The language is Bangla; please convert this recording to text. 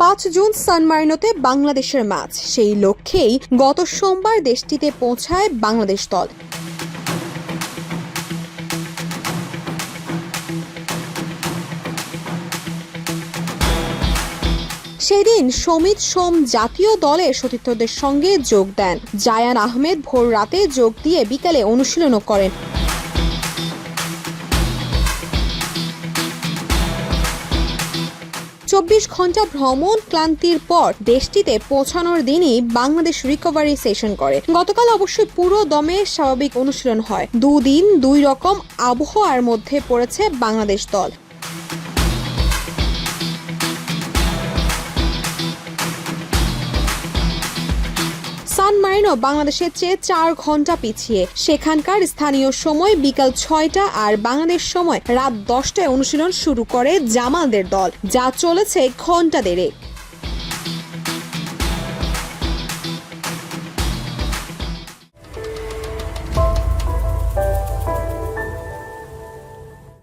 5 জুন সান মারিনোতে বাংলাদেশের ম্যাচ, সেই লক্ষ্যেই গত সোমবার দেশটিতে পৌঁছায় বাংলাদেশ দল। সেদিন সমিত সোম জাতীয় দলের সতীর্থদের সঙ্গে যোগ দেন। জায়ান আহমেদ ভোর রাতে যোগ দিয়ে বিকালে অনুশীলনও করেন। চব্বিশ ঘন্টা ভ্রমণ ক্লান্তির পর দেশটিতে পৌঁছানোর দিনই বাংলাদেশ রিকভারি সেশন করে। গতকাল অবশ্যই পুরো দমে স্বাভাবিক অনুশীলন হয়। দুদিন দুই রকম আবহাওয়ার মধ্যে পড়েছে বাংলাদেশ দল। সান মারিনো বাংলাদেশের চেয়ে 4 ঘন্টা পিছিয়ে। সেখানকার স্থানীয় সময় বিকাল 6টা আর বাংলাদেশ সময় রাত 10টায় অনুশীলন শুরু করে জামালদের দল, যা চলেছে ঘন্টা দেড়েক।